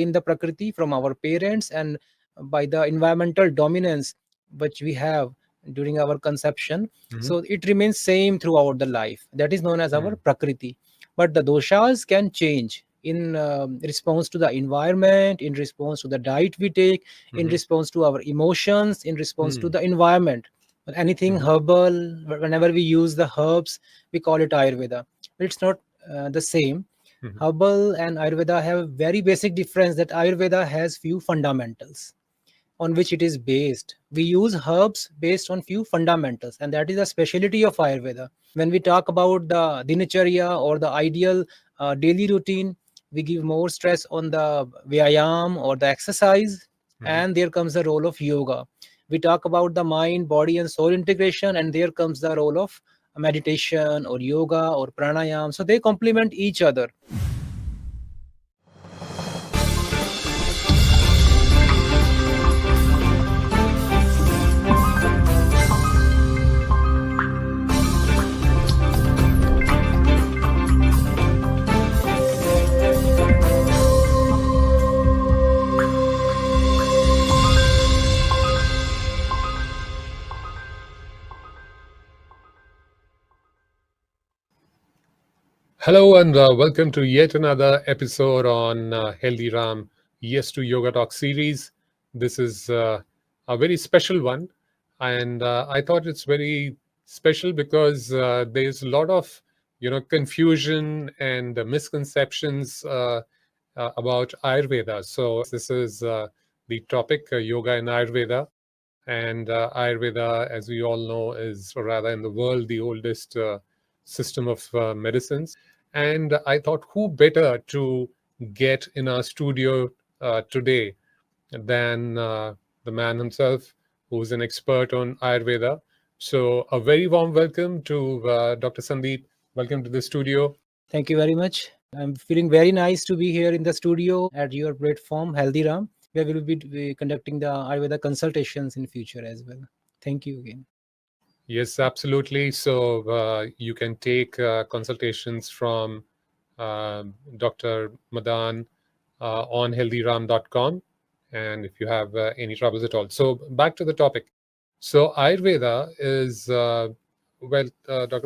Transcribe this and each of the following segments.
in the Prakriti from our parents and by the environmental dominance which we have during our conception. So it remains same throughout the life. That is known as our Prakriti. But the doshas can change in response to the environment, in response to the diet we take, in response to our emotions, in response to the environment. But anything herbal, whenever we use the herbs, we call it Ayurveda. But it's not the same. Herbal and Ayurveda have a very basic difference, that Ayurveda has few fundamentals on which it is based. We use herbs based on few fundamentals, and that is a specialty of Ayurveda. When we talk about the dinacharya or the ideal daily routine, we give more stress on the vyayam or the exercise, and there comes the role of yoga. We talk about the mind, body, and soul integration, and there comes the role of meditation or yoga or pranayam. So they complement each other. Hello and welcome to yet another episode on HealThyRam Yes to Yoga Talk series. This is a very special one, and I thought it's very special because there's a lot of confusion and misconceptions about Ayurveda. So this is the topic, yoga and Ayurveda. And Ayurveda, as we all know, is, or rather in the world, the oldest system of medicines. And I thought, who better to get in our studio today than the man himself, who's an expert on Ayurveda. So a very warm welcome to Dr. Sandeep. Welcome to the studio. Thank you very much. I'm feeling very nice to be here in the studio at your platform, HealThyRam, where we will be conducting the Ayurveda consultations in future as well. Thank you again. Yes, absolutely. So you can take consultations from Dr. Madan on healthyram.com, and if you have any troubles at all. So back to the topic. So Ayurveda is, Dr.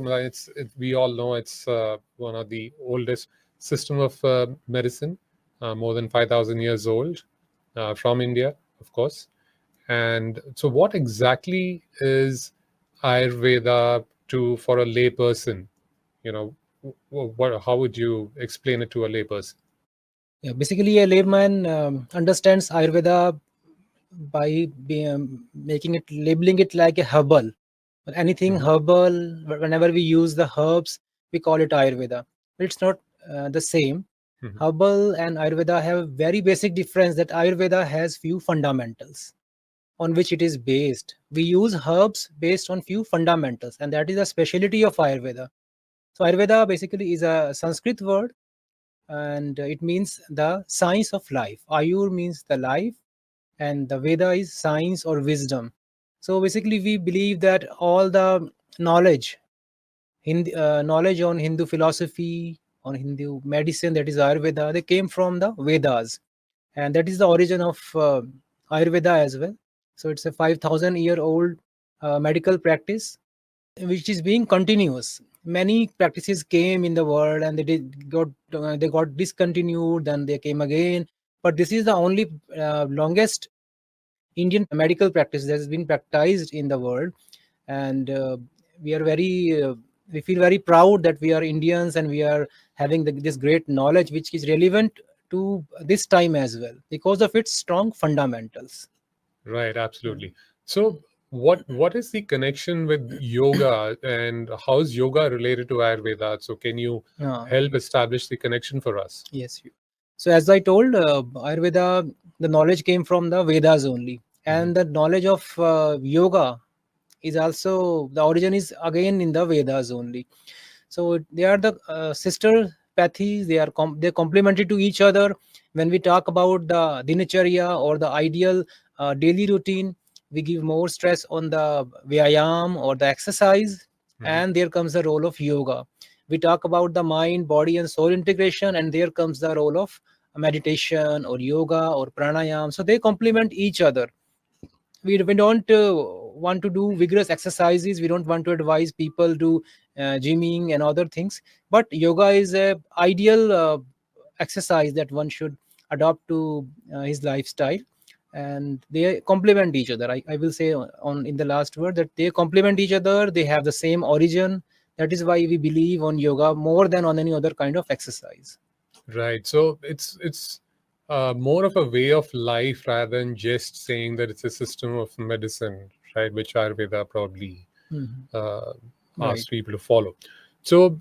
Madan, we all know it's one of the oldest system of medicine, more than 5,000 years old, from India, of course. And so what exactly is Ayurveda for a lay person? How would you explain it to a lay person? Yeah, basically, a layman understands Ayurveda by labeling it like a herbal. But anything herbal, whenever we use the herbs, we call it Ayurveda. But it's not the same. Herbal and Ayurveda have a very basic difference, that Ayurveda has few fundamentals on which it is based. We use herbs based on few fundamentals, and that is a specialty of Ayurveda. So Ayurveda basically is a Sanskrit word, and it means the science of life. Ayur means the life, and the Veda is science or wisdom. So basically, we believe that all the knowledge, knowledge on Hindu philosophy, on Hindu medicine, that is Ayurveda, they came from the Vedas, and that is the origin of Ayurveda as well. So it's a 5,000-year-old medical practice, which is being continuous. Many practices came in the world, and they got discontinued, then they came again. But this is the only longest Indian medical practice that has been practiced in the world, and we feel very proud that we are Indians, and we are having this great knowledge, which is relevant to this time as well because of its strong fundamentals. Right, absolutely. So what is the connection with yoga, and how is yoga related to Ayurveda? So can you help establish the connection for us? Yes. So as I told, Ayurveda, the knowledge came from the Vedas only, and the knowledge of yoga is also, the origin is again in the Vedas only. So they are the sister pathies. They're complementary to each other. When we talk about the dinacharya or the ideal daily routine, we give more stress on the vyayam or the exercise, and there comes the role of yoga. We talk about the mind, body, and soul integration, and there comes the role of meditation or yoga or pranayam. So they complement each other. We don't want to do vigorous exercises. We don't want to advise people to gymming and other things. But yoga is a ideal exercise that one should adopt to his lifestyle, and they complement each other. I will say on in the last word that they complement each other. They have the same origin. That is why we believe on yoga more than on any other kind of exercise. Right. So it's more of a way of life rather than just saying that it's a system of medicine, right? Which Ayurveda probably Mhm. uh, Right. asks people to follow. So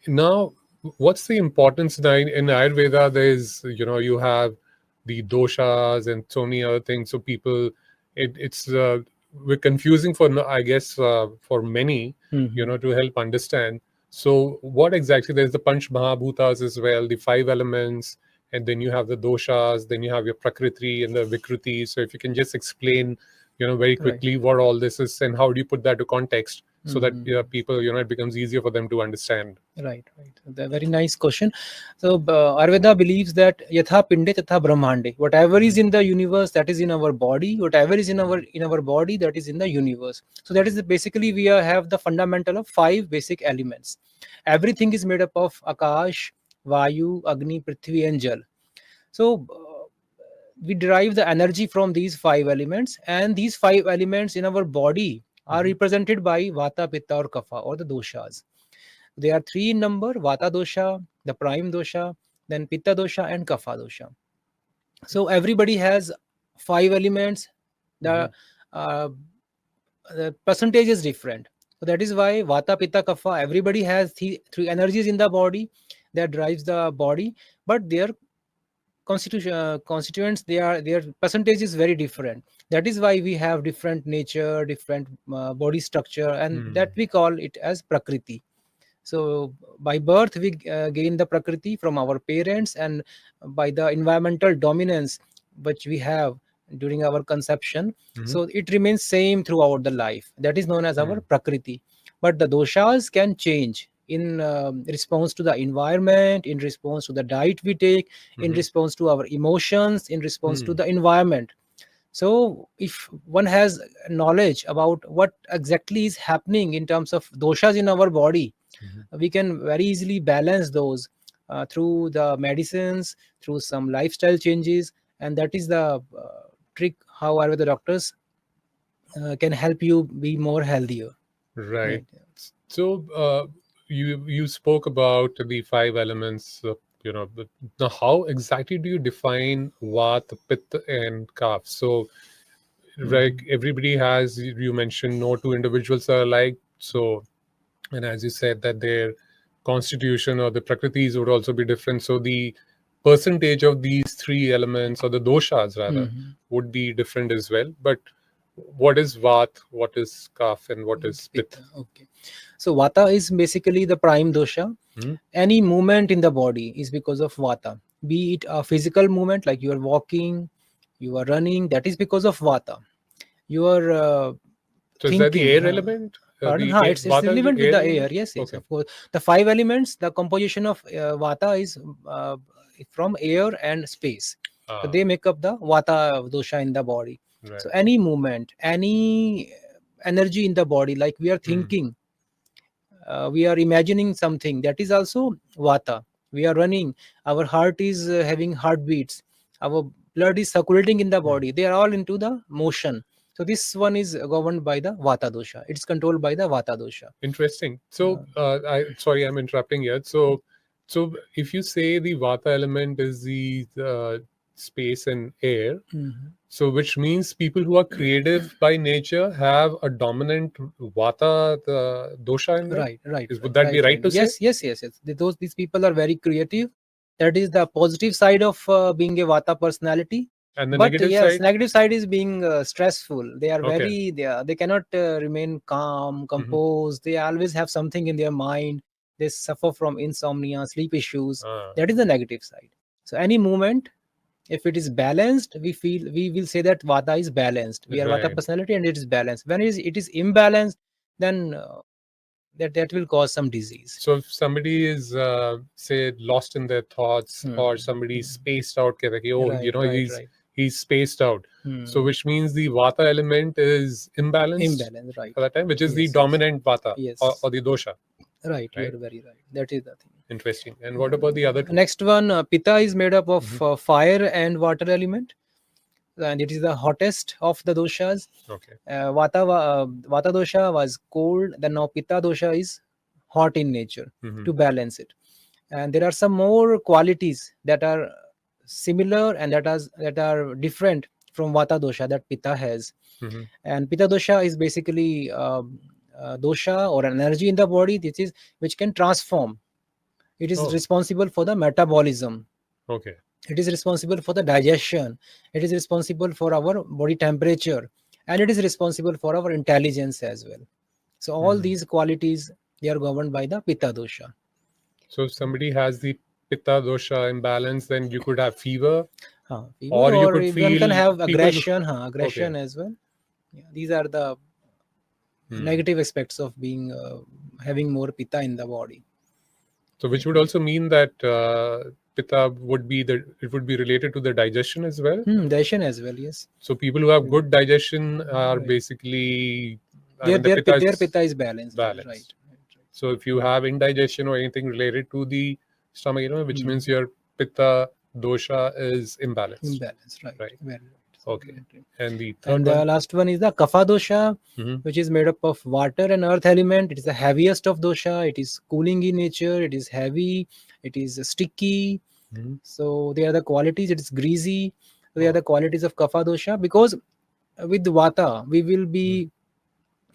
now, what's the importance now in Ayurveda? There's, you have the doshas and so many other things. So people, it's we're confusing for I guess for many, Mhm. to help understand. So what exactly? There's the Panchmahabhutas as well, the five elements, and then you have the doshas, then you have your Prakruti and the Vikruti. So if you can just explain, very Right. quickly what all this is and how do you put that to context so that Mhm. people, it becomes easier for them to understand. Right, right. The very nice question. So, Ayurveda believes that yatha pinde tatha brahmande. Whatever is Mhm. in the universe, that is in our body. Whatever is in our body, that is in the universe. So that is basically we have the fundamental of five basic elements. Everything is made up of Akash, Vayu, Agni, Prithvi, and Jal. So we derive the energy from these five elements, and these five elements in our body are Mhm. represented by Vata, Pitta, or Kapha, or the doshas. They are three in number: Vata dosha, the prime dosha, then Pitta dosha, and Kapha dosha. So everybody has five elements. The, Mhm. uh, the percentage is different. So that is why Vata, Pitta, Kapha, everybody has three energies in the body that drives the body, but their constituents, their percentage is very different. That is why we have different nature, different body structure, and that Mm. we call it as Prakriti. So by birth, we gain the Prakriti from our parents, and by the environmental dominance which we have during our conception. Mhm. So it remains same throughout the life. That is known as our Mm. Prakriti. But the doshas can change in response to the environment, in response to the diet we take, in Mhm. response to our emotions, in response to Mm. the environment. So, if one has knowledge about what exactly is happening in terms of doshas in our body, Mhm. we can very easily balance those through the medicines, through some lifestyle changes, and that is the trick how Ayurveda doctors can help you be more healthier. Right. Right. So you spoke about the five elements. But now how exactly do you define Vata, Pitta, and Kapha? So, like Mhm. everybody has, you mentioned no two individuals are alike. So, and as you said that their constitution or the prakritis would also be different. So the percentage of these three elements or the doshas rather Mhm. would be different as well. But what is Vat, what is Kaf, and what is Pit? Pitta. Okay. So Vata is basically the prime dosha. Hmm? Any movement in the body is because of Vata. Be it a physical movement like you are walking, you are running, that is because of Vata. You are So is that the thinking. air element? Pardon? The air, It's Vata is relevant the with air the air. element? Yes, yes, Okay. of course. The five elements, the composition of Vata is from air and space. So Ah, they make up the Vata dosha in the body. So right. any movement, any energy in the body, like we are Hmm. thinking, we are imagining something, that is also Vata. We are running, our heart is having heartbeats, our blood is circulating in the Hmm. body, they are all into the motion. So this one is governed by the Vata dosha, it's controlled by the Vata dosha. Interesting. So, uh, I sorry, I'm interrupting here. So if you say the Vata element is the space and air, mhm. so which means people who are creative by nature have a dominant Vata the dosha in them. Right, right, Would right, that be right, right right. to say? Yes, yes, yes, yes. These people are very creative. That is the positive side of being a Vata personality. And the But negative yes, side? negative side is being stressful. They are Okay. very, they cannot remain calm, Hmm. composed. They always have something in their mind. They suffer from insomnia, sleep issues. Ah, That is the negative side. So any movement, if it is balanced, we will say that Vata is balanced. We are Vata right. personality and it is balanced. When it is imbalanced, then that will cause some disease. So if somebody is, say, lost in their thoughts, or somebody spaced out, kehte hain ki, oh, Right, right, right. he's spaced out. So which means the Vata element is imbalanced Imbalance, right. at that time, which is the Yes, yes. dominant Vata, Yes. or the dosha, Right, you right? are very right. That is the thing. Interesting. And what about the other two? Next one, Pitta is made up of fire and water element, and it is the hottest of the doshas. Okay. Vata dosha was cold, then now Pitta dosha is hot in nature to balance it. And there are some more qualities that are similar and that are different from Vata dosha that Pitta has. Mhm. And Pitta dosha is basically dosha or energy in the body which can transform. It is Oh, responsible for the metabolism. okay. It is responsible for the digestion. It is responsible for our body temperature, and it is responsible for our intelligence as well. So all these qualities, they are governed by the Pitta dosha. So if somebody has the Pitta dosha imbalance, then you could have fever, Fever, or you or could one can feel have people. aggression Okay. as well. Yeah, these are the Hmm. negative aspects of being having more Pitta in the body. So which would also mean that Pitta would be related to the digestion as well. Digestion as well, yes. So people who have good digestion are Right. basically, I mean, the Pitta Their is Pitta is balanced. Right, balanced. right. So if you have indigestion or anything related to the stomach, which means your Pitta dosha is imbalanced, Imbalance, right. right? Very right. Okay. Right. And the third And the one? last one is the Kapha dosha, Mhm. which is made up of water and earth element. It is the heaviest of dosha. It is cooling in nature. It is heavy. It is sticky. Mhm. So they are the qualities. It is greasy. They are Oh. the qualities of Kapha dosha, because with Vata we will be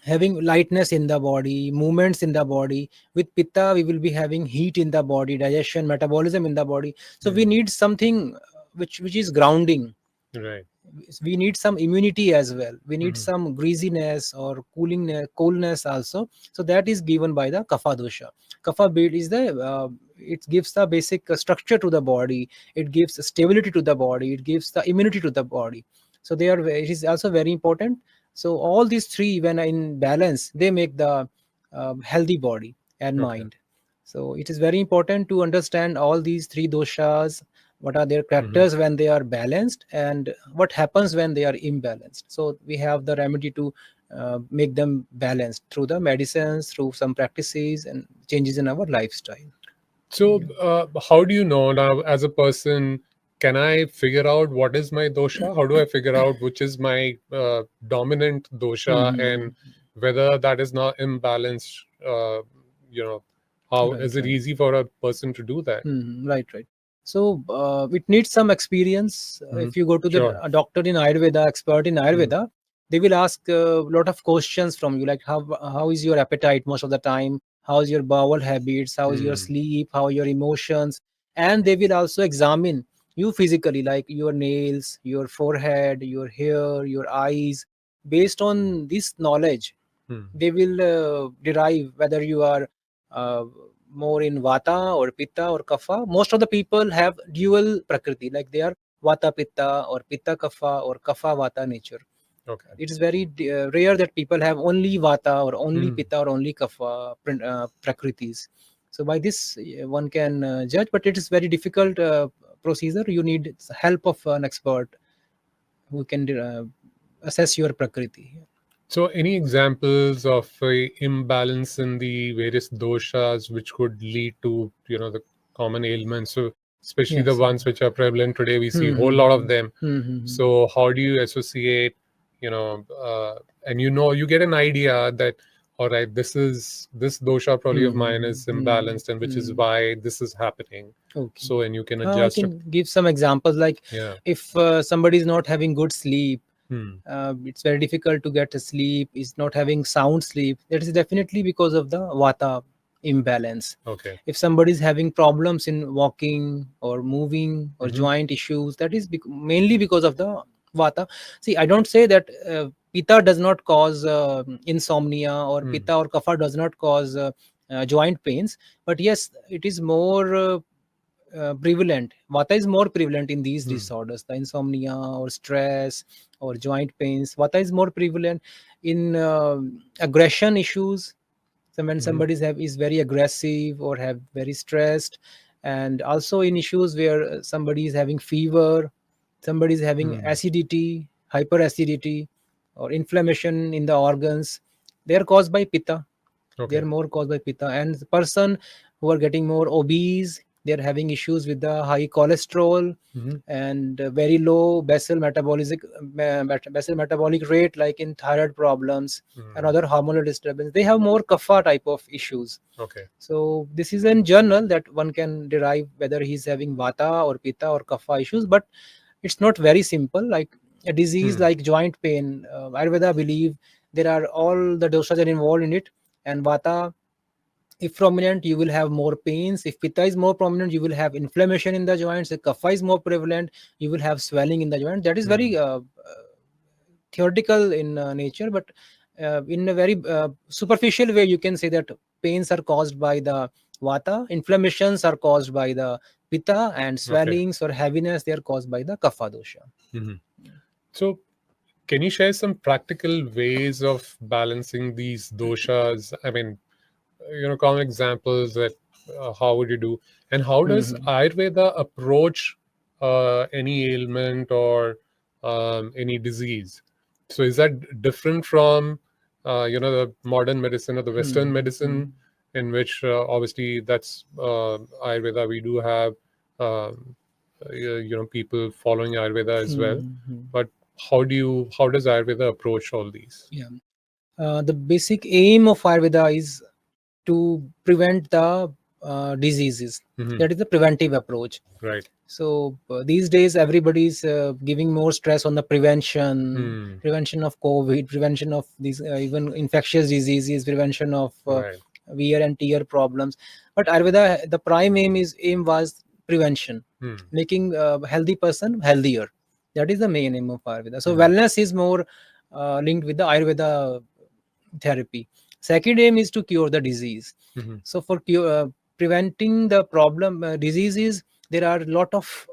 having lightness in the body, movements in the body. With Pitta we will be having heat in the body, digestion, metabolism in the body. So we need something which is grounding. Right. We need some immunity as well. We need Mhm. some greasiness or coolness also. So that is given by the Kapha dosha. Kapha bead is the it gives the basic structure to the body. It gives stability to the body. It gives the immunity to the body. So it is also very important. So all these three, when in balance, they make the healthy body and Okay. mind. So it is very important to understand all these three doshas, what are their Mhm. characters when they are balanced, and what happens when they are imbalanced. So we have the remedy to make them balanced through the medicines, through some practices and changes in our lifestyle. So, how do you know now, as a person, can I figure out what is my dosha? How do I figure out which is my dominant dosha, and Mhm. whether that is not imbalanced? You know, how Right, is it right. easy for a person to do that? Right, right. So it needs some experience. If you go to the Sure. doctor in Ayurveda, expert in Mm. Ayurveda, they will ask a lot of questions from you, like how is your appetite most of the time, how is your bowel habits, how is your Mm. sleep, how are your emotions, and they will also examine you physically, like your nails, your forehead, your hair, your eyes. Based on this knowledge, Mm. they will derive whether you are uh, more in Vata or Pitta or Kapha. Most of the people have dual Prakriti, like they are Vata Pitta or Pitta Kapha or Kapha Vata nature. Okay. It is very rare that people have only Vata or only Mm. Pitta or only Kapha Prakritis. So by this one can judge, but it is very difficult procedure. You need help of an expert who can assess your Prakriti. So, any examples of a imbalance in the various doshas which could lead to, the common ailments? So, especially the Yes. ones which are prevalent today, we see a Hmm, whole hmm, lot hmm, of them. hmm, hmm, hmm. So, how do you associate, and you get an idea that, all right, this dosha probably of mine is imbalanced, and which is why this is happening. Okay. So, and you can I adjust. can give some examples. Like Yeah. if somebody is not having good sleep, Hmm. it's very difficult to get a sleep. Is not having sound sleep. That is definitely because of the Vata imbalance. Okay. If somebody is having problems in walking or moving or Hmm. joint issues, that is mainly because of the Vata. See, I don't say that Pitta does not cause insomnia, or Hmm. Pitta or Kapha does not cause joint pains, but yes, it is more prevalent. Vata is more prevalent in these Hmm. disorders, the insomnia or stress or joint pains. Vata is more prevalent in aggression issues, So when Mhm. is very aggressive or have very stressed, and also in issues where somebody is having fever, somebody is having Hmm. acidity, hyperacidity, or inflammation in the organs, they are caused by pitta. They are Okay. more caused by pitta. And the person who are getting more obese, they are having issues with the high cholesterol Mhm. and very low basal metabolic rate, like in thyroid problems and Hmm. other hormonal disturbance. They have more kapha type of issues. Okay. So this is in general that one can derive whether he's having vata or pitta or kapha issues, but it's not very simple. Like a disease Hmm. like joint pain, Ayurveda believe there are all the doshas are involved in it, and vata, if prominent, you will have more pains. If pitta is more prominent, you will have inflammation in the joints. If kapha is more prevalent, you will have swelling in the joint. That is Hmm. very theoretical in nature, but in a very superficial way, you can say that pains are caused by the vata, inflammations are caused by the pitta, and Okay. swellings or heaviness, they are caused by the kapha dosha. Mhm. So, can you share some practical ways of balancing these doshas? I mean, common examples that how would you do, and how does Mhm. Ayurveda approach any ailment or any disease? So, is that different from the modern medicine or the Western Mhm. medicine, in which obviously that's Ayurveda? We do have um, people following Ayurveda as well, Mhm. but how does Ayurveda approach all these? Yeah. The basic aim of Ayurveda is to prevent the diseases. Hmm. That is the preventive approach. Right. So these days, everybody's giving more stress on the prevention, Hmm. prevention of COVID, prevention of these even infectious diseases, prevention of Right. wear and tear problems. But Ayurveda, the prime aim was prevention, Hmm. making a healthy person healthier. That is the main aim of Ayurveda. So Hmm. wellness is more linked with the Ayurveda therapy. Second aim is to cure the disease. Hmm. So for preventing the problem diseases, there are a lot of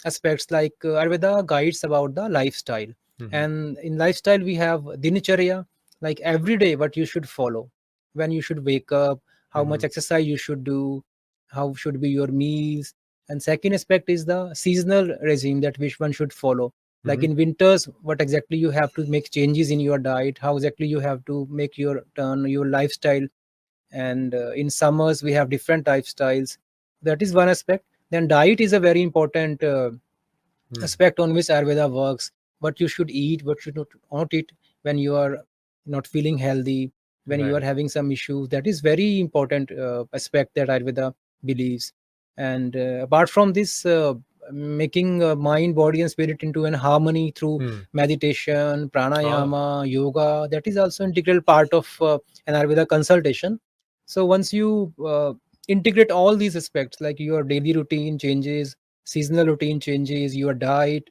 aspects, like Ayurveda guides about the lifestyle. Hmm. And in lifestyle, we have dinacharya, like every day what you should follow, when you should wake up, how much Hmm. exercise you should do, how should be your meals. And second aspect is the seasonal regime that which one should follow, like Hmm. in winters what exactly you have to make changes in your diet, how exactly you have to make your turn your lifestyle. And in summers we have different lifestyles. That is one aspect. Then diet is a very important Hmm. aspect on which Ayurveda works. What you should eat, what should not eat when you are not feeling healthy, when you are Right. having some issues. That is very important aspect that Ayurveda believes. And apart from this, making mind, body, and spirit into an harmony through Hmm. meditation, Ah. pranayama, yoga, that is also integral part of an Ayurveda consultation. So once you integrate all these aspects, like your daily routine changes, seasonal routine changes, your diet,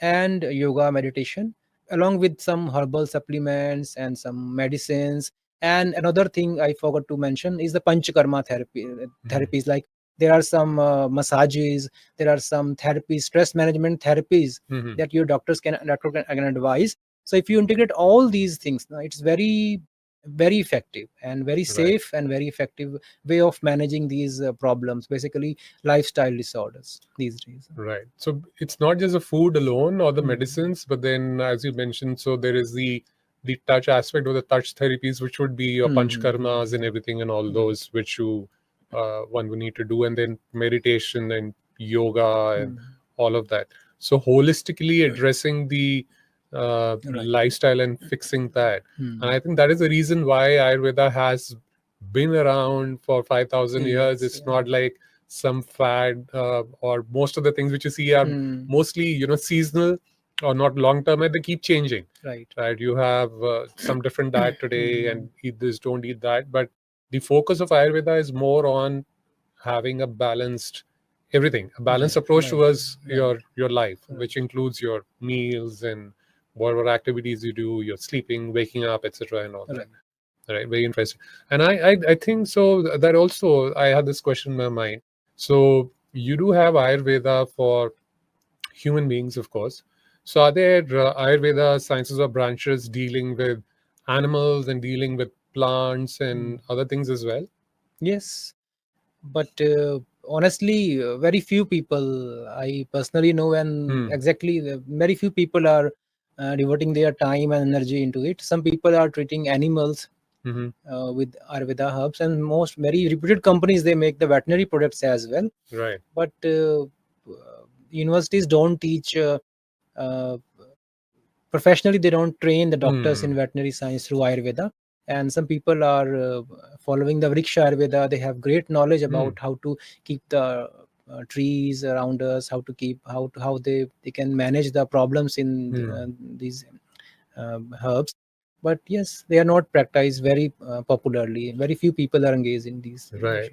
and yoga meditation, along with some herbal supplements and some medicines. And another thing I forgot to mention is the panchakarma Hmm. therapies. Like there are some massages, there are some therapies, stress management therapies Hmm. that your doctor can advise. So if you integrate all these things, now it's very effective and very Right. safe and very effective way of managing these problems, basically lifestyle disorders these days. Right. So it's not just the food alone or the Hmm. medicines, but then, as you mentioned, so there is the touch aspect or the touch therapies, which would be your panchkarmas and everything and all Right. those which you one would need to do, and then meditation and yoga and Hmm. all of that. So holistically addressing the Right. lifestyle and fixing that, and Hmm. I think that is the reason why Ayurveda has been around for 5,000 years. Yes. It's Yeah. not like some fad, or most of the things which you see are Hmm. mostly seasonal or not long term, and they keep changing. Right. Right, you have some different diet today Hmm. and eat this, don't eat that, but the focus of Ayurveda is more on having a balanced everything, a balanced Right. approach Right. towards Right. your life, Right. which includes your meals and whatever activities you do, your sleeping, waking up, etc., and all that. Right. Right, very interesting. And I think so that also I had this question in my mind. So you do have Ayurveda for human beings, of course. So are there Ayurveda sciences or branches dealing with animals and dealing with plants Hmm. and other things as well? Yes, but honestly, very few people I personally know, and Hmm. exactly, very few people are devoting their time and energy into it. Some people are treating animals Hmm. with Ayurveda herbs, and most very reputed companies, they make the veterinary products as well. Right. But universities don't teach uh, professionally. They don't train the doctors in Hmm. veterinary science through Ayurveda. And some people are following the Vriksha Ayurveda. They have great knowledge Hmm. about how to keep the trees around us, how to keep how they can manage the problems in Hmm. these herbs. But yes, they are not practiced very popularly. Very few people are engaged in these. Right.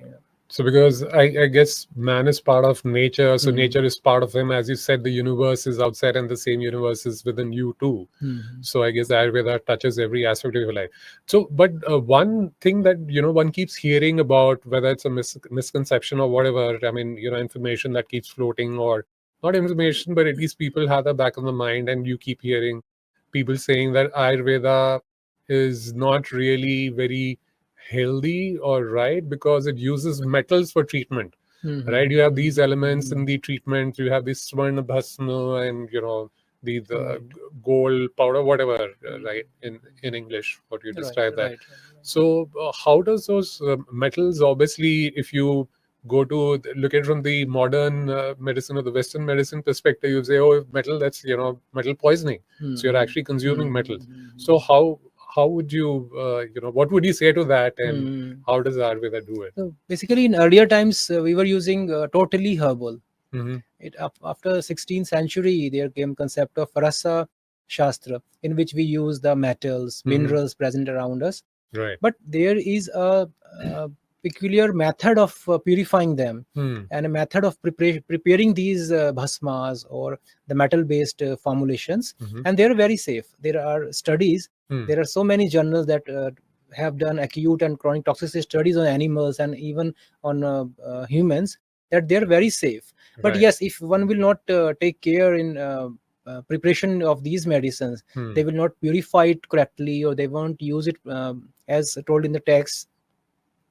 So, because I guess man is part of nature, so Hmm. nature is part of him. As you said, the universe is outside, and the same universe is within you too. Hmm. So, I guess Ayurveda touches every aspect of your life. So, but one thing that one keeps hearing about, whether it's a misconception or whatever, I mean, information that keeps floating, or not information, but at least people have the back of the mind, and you keep hearing people saying that Ayurveda is not really very healthy or right because it uses metals for treatment, right? You have these elements in the treatment. You have this swarna bhasma and the Right. gold powder, whatever, right? Mhm. In English, what you Right, describe that. right, So how does those metals, obviously, if you go to look at it from the modern medicine or the Western medicine perspective, you say, oh, metal, that's metal poisoning. So you're actually consuming metals. So how would you what would you say to that, and right. how does Ayurveda do it? So basically, in earlier times, we were using totally herbal. Hmm. After 16th century, there came concept of rasa shastra, in which we use the metals, Hmm. minerals present around us. Right. But there is a peculiar method of purifying them, Hmm. and a method of preparing these bhasmas or the metal-based formulations, Hmm. and they are very safe. There are studies. Hmm. There are so many journals that have done acute and chronic toxicity studies on animals and even on humans, that they are very safe. But Right. yes, if one will not take care in preparation of these medicines, Hmm. they will not purify it correctly, or they won't use it as told in the text,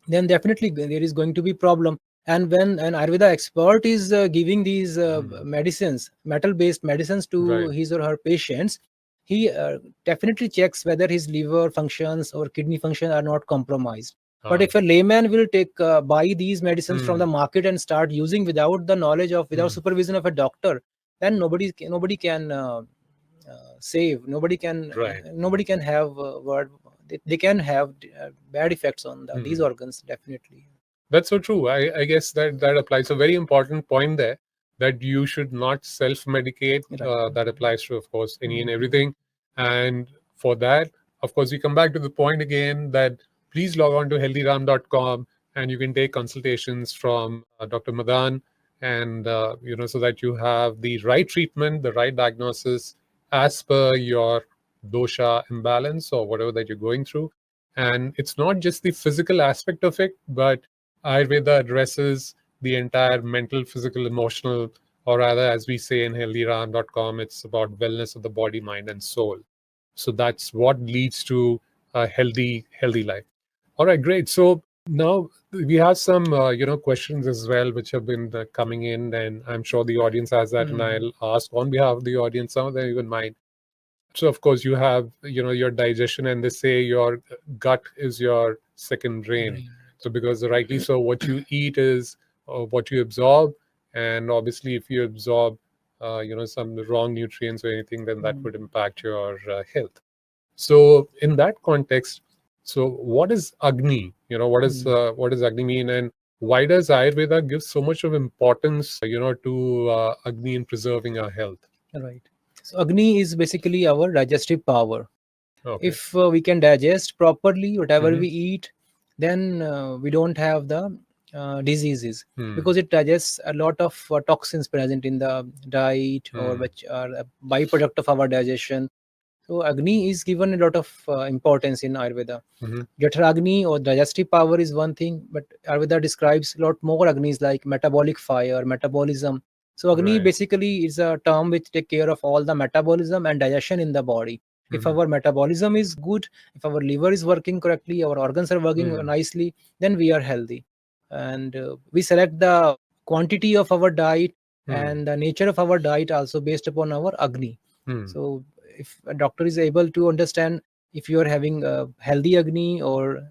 then definitely there is going to be problem. And when an Ayurveda expert is giving these Hmm. medicines, metal based medicines, to Right. his or her patients, he definitely checks whether his liver functions or kidney function are not compromised. But Ah. if a layman will take buy these medicines from Hmm. the market and start using without the knowledge of, without Hmm. supervision of a doctor, then nobody can save. Right. Nobody can have word. They can have bad effects on these Hmm. organs, definitely. That's so true. I guess that applies. A very important point there, that you should not self-medicate. Right. That applies to, of course, any and Mhm. everything. And for that, of course, we come back to the point again that please log on to healthyram.com, and you can take consultations from Dr. Madan, and so that you have the right treatment, the right diagnosis as per your dosha imbalance or whatever that you're going through. And it's not just the physical aspect of it, but Ayurveda addresses the entire mental, physical, emotional, or rather, as we say in healthyram.com, it's about wellness of the body, mind, and soul. So that's what leads to a healthy life. All right, great. So now we have some questions as well, which have been coming in, and I'm sure the audience has that, and Mhm. I'll ask on behalf of the audience. Some of them even mine. So of course you have your digestion, and they say your gut is your second brain. Right. So because rightly so, what you eat is what you absorb, and obviously if you absorb some wrong nutrients or anything, then that Mm. would impact your health. So in that context, so what is Agni? Mm. What does Agni mean, and why does Ayurveda give so much of importance to Agni in preserving our health? Right. So Agni is basically our digestive power. Okay. If we can digest properly whatever Hmm. we eat, then we don't have the diseases, Hmm. because it digests a lot of toxins present in the diet, or Hmm. which are a byproduct of our digestion. So Agni is given a lot of importance in Ayurveda. Hmm. Jaఠragni or digestive power is one thing, but Ayurveda describes a lot more Agnis, like metabolic fire, metabolism. So Agni Right. basically is a term which take care of all the metabolism and digestion in the body. If our metabolism is good, if our liver is working correctly, our organs are working nicely, then we are healthy. And we select the quantity of our diet and the nature of our diet also based upon our Agni. So if a doctor is able to understand if you are having a healthy Agni or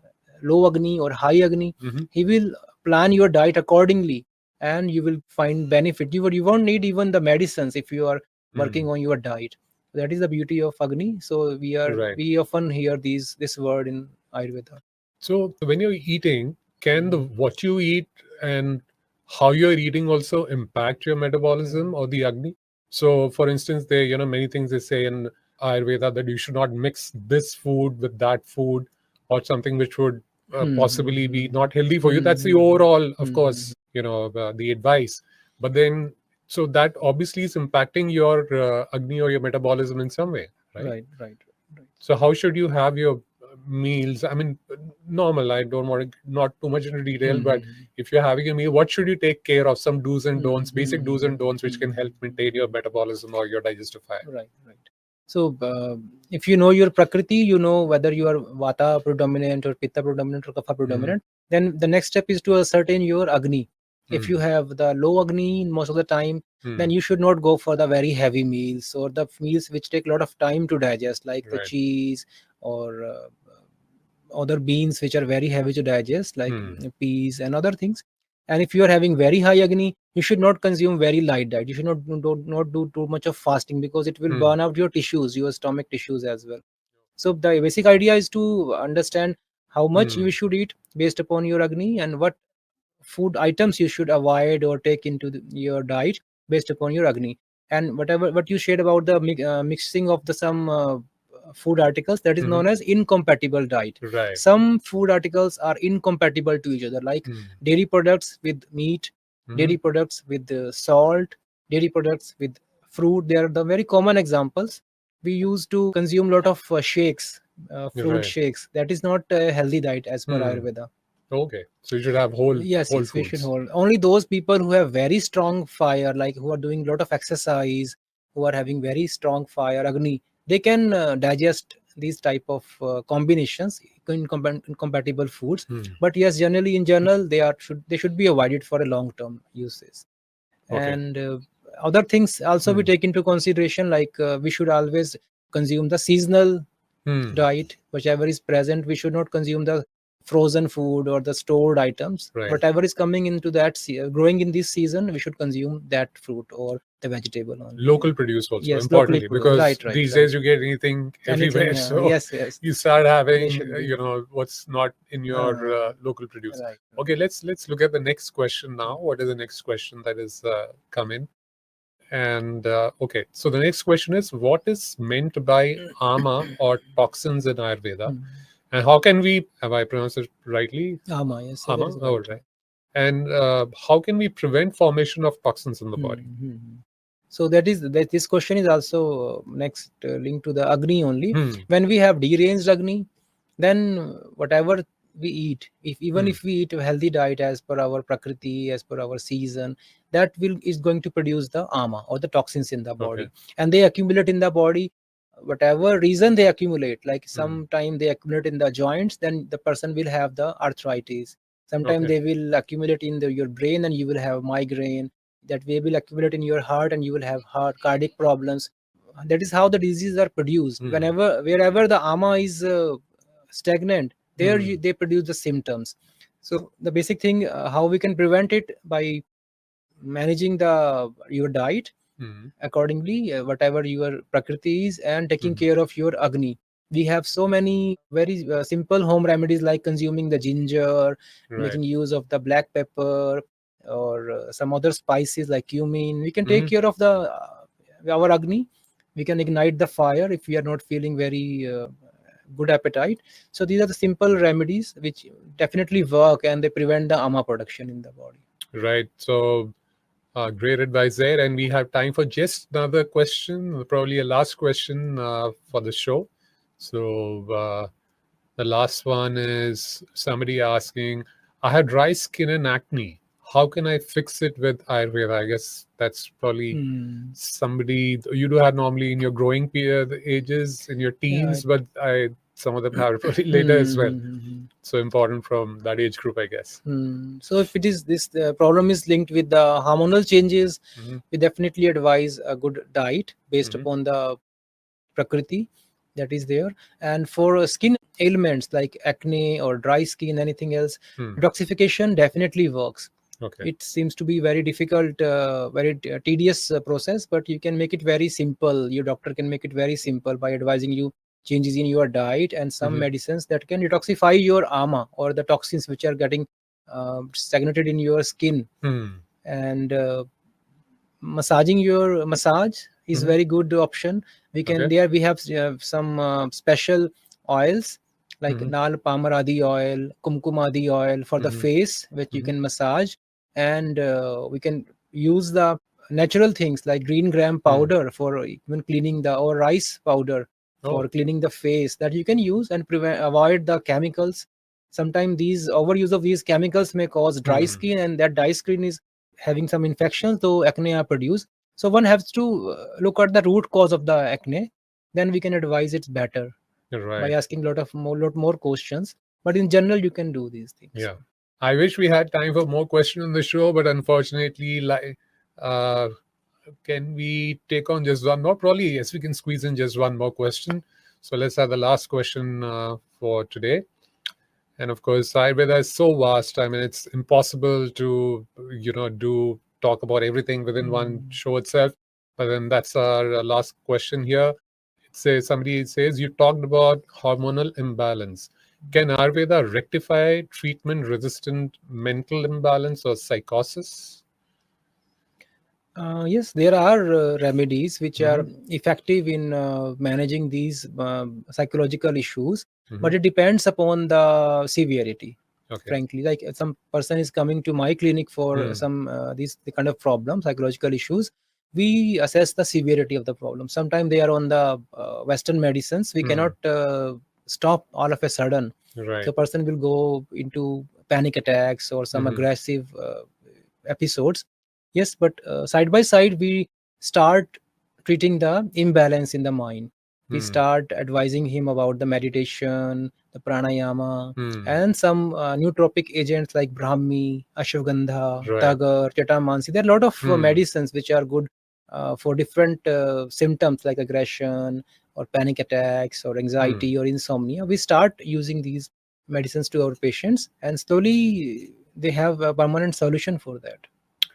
low Agni or high Agni, he will plan your diet accordingly and you will find benefit. You won't need even the medicines if you are working on your diet. That is the beauty of Agni. So Right. we often hear this word in Ayurveda. So when you're eating, can the what you eat and how you're eating also impact your metabolism or the Agni? So, for instance, there many things they say in Ayurveda that you should not mix this food with that food or something which would possibly be not healthy for you. That's the overall, of course, the advice. But then, so that obviously is impacting your Agni or your metabolism in some way, right? Right. So how should you have your meals? I mean, normal. I don't want to not too much into detail, but if you're having a meal, what should you take care of? Some do's and don'ts, basic do's and don'ts, which can help maintain your metabolism or your digestive fire. Right. So, if you know your Prakriti, you know whether you are Vata predominant or Pitta predominant or Kapha predominant. Then the next step is to ascertain your Agni. If you have the low Agni most of the time, then you should not go for the very heavy meals or the meals which take a lot of time to digest, like the Right. cheese or other beans which are very heavy to digest, like peas and other things. And if you are having very high Agni, you should not consume very light diet. You should not do too much of fasting because it will burn out your tissues, your stomach tissues as well. So the basic idea is to understand how much you should eat based upon your Agni and what food items you should avoid or take into your diet based upon your Agni. And what you shared about the mixing of the some food articles, that is known as incompatible diet. Right. Some food articles are incompatible to each other, like dairy products with meat, dairy products with salt, dairy products with fruit. They are the very common examples. We used to consume a lot of shakes, fruit Right. shakes. That is not a healthy diet as per Ayurveda. Okay. So you should have whole Yes, we should foods. hold. Only those people who have very strong fire, like who are doing a lot of exercise, who are having very strong fire, Agni, they can digest these type of combinations, incompatible foods. But yes, generally in general, they should be avoided for a long term uses. Okay. And other things also we take into consideration, like we should always consume the seasonal diet, whichever is present. We should not consume the frozen food or the stored items. Right. Whatever is coming into that growing in this season, we should consume that fruit or the vegetable only. Local produce also, Yes, locally importantly, produced. because Right. these days you get anything everywhere. Anything. So Yes. you start They having should be. what's not in your local produce. Right. Okay, let's look at the next question now. What is the next question that is come in? And okay, so the next question is, what is meant by ama or toxins in Ayurveda, and how can we, have I pronounced it rightly? Ama, yes, that Ama, is oh, right. right. And how can we prevent formation of toxins in the body? So this question is also next linked to the Agni only. When we have deranged Agni, then whatever we eat, if we eat a healthy diet as per our Prakriti, as per our season, that is going to produce the ama or the toxins in the body. Okay. And they accumulate in the body. Whatever reason they accumulate, like sometime they accumulate in the joints, then the person will have the arthritis. Sometimes Okay. they will accumulate in your brain and you will have migraine. That way will accumulate in your heart and you will have heart cardiac problems. That is how the diseases are produced. Wherever the ama is stagnant, there they produce the symptoms. So the basic thing, how we can prevent it, by managing your diet accordingly, whatever your Prakriti is, and taking care of your Agni. We have so many very simple home remedies, like consuming the ginger, making use of the black pepper, or some other spices like cumin. We can take care of our Agni. We can ignite the fire if we are not feeling very good appetite. So these are the simple remedies which definitely work, and they prevent the ama production in the body. Right. So great advice there. And we have time for just another question, probably a last question for the show. So the last one is somebody asking, I had dry skin and acne. how can I fix it with Ayurveda? I guess that's probably Hmm. somebody you do have normally in your growing period ages, in your Yeah. teens, but some of them have it probably later as well. Hmm. So important from that age group, I guess. So if it is this the problem is linked with the hormonal changes, Mm-hmm. we definitely advise a good diet based Mm-hmm. upon the Prakruti that is there. And for skin ailments like acne or dry skin, anything else, Hmm. detoxification definitely works. Okay. It seems to be very difficult, very tedious process, but you can make it very simple. Your doctor can make it very simple by advising you changes in your diet and some Mm-hmm. medicines that can detoxify your ama or the toxins which are getting stagnated in your skin. Hmm. And massaging your massage is Mm-hmm. very good option. We can Okay. there we have some special oils like Mm-hmm. nal pamaradi oil, kumkumadi oil for the Mm-hmm. face which you Mm-hmm. can massage. And we can use the natural things like green gram Hmm. powder for even cleaning the or rice powder Oh. for cleaning the face that you can use and prevent avoid the chemicals. Sometimes these overuse of these chemicals may cause dry Hmm. skin, and that dry skin is having some infections, so acne are produced. So one has to look at the root cause of the acne. Then we can advise it better by Right. asking lot more questions. But in general, you can do these things. Yeah. I wish we had time for more questions on the show, but unfortunately, like, uh, can we take on just one more? Probably, yes, we can squeeze in just one more question. So let's have the last question for today. And of course, Ayurveda is so vast. I mean, it's impossible to, do talk about everything within one Mm. show itself. But then that's our last question here. It says somebody says you talked about hormonal imbalance. Can Ayurveda rectify treatment-resistant mental imbalance or psychosis? Yes, there are remedies which Mm-hmm. are effective in managing these psychological issues, Mm-hmm. but it depends upon the severity. Okay. Frankly, like some person is coming to my clinic for Hmm. some these the kind of problem, psychological issues. We assess the severity of the problem. Sometimes they are on the Western medicines. We Hmm. cannot stop all of a sudden. Right. So person will go into panic attacks or some Mm-hmm. aggressive episodes. Yes, but side by side, we start treating the imbalance in the mind. We Hmm. start advising him about the meditation, the pranayama, Hmm. and some nootropic agents like Brahmi, Ashwagandha, Right. Tagar, Chatamansi. There are a lot of Hmm. medicines which are good for different symptoms like aggression or panic attacks or Hmm. anxiety or insomnia. We start using these medicines to our patients, and slowly they have a permanent solution for that.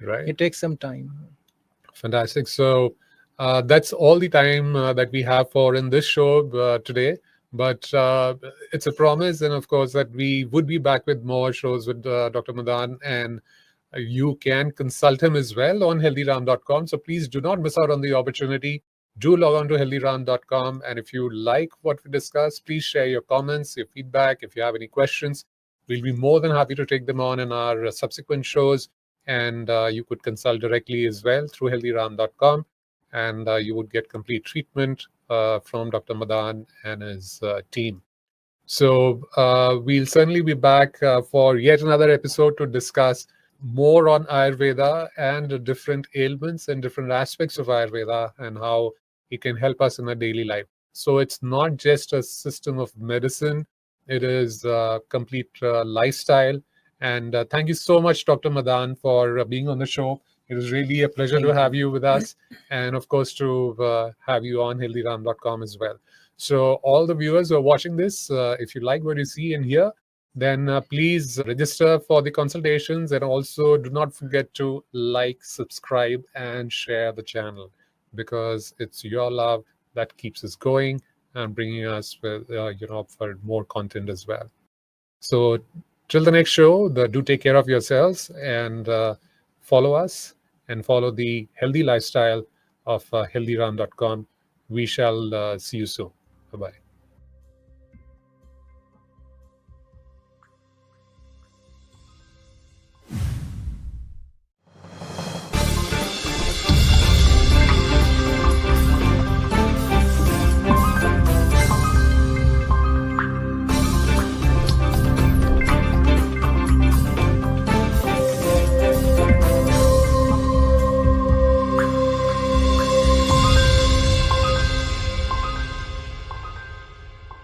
Right. It takes some time. Fantastic. So that's all the time that we have for in this show today. But it's a promise, and of course, that we would be back with more shows with Dr. Madan, and you can consult him as well on healthyram.com. So please do not miss out on the opportunity. Do log on to healthyram.com. And if you like what we discussed, please share your comments, your feedback. If you have any questions, we'll be more than happy to take them on in our subsequent shows. And you could consult directly as well through healthyram.com. And you would get complete treatment from Dr. Madan and his team. So we'll certainly be back for yet another episode to discuss more on Ayurveda and the different ailments and different aspects of Ayurveda and how it can help us in our daily life. So it's not just a system of medicine, it is a complete lifestyle. And thank you so much, Dr. Madan, for being on the show. It was really a pleasure to Thank have you. you with us, and of course, to have you on healthyram.com as well. So, all the viewers who are watching this, if you like what you see and hear, then please register for the consultations, and also do not forget to like, subscribe, and share the channel, because it's your love that keeps us going and bringing us with, for more content as well. So, till the next show, do take care of yourselves and follow us and follow the healthy lifestyle of healthyram.com. We shall see you soon. Bye bye.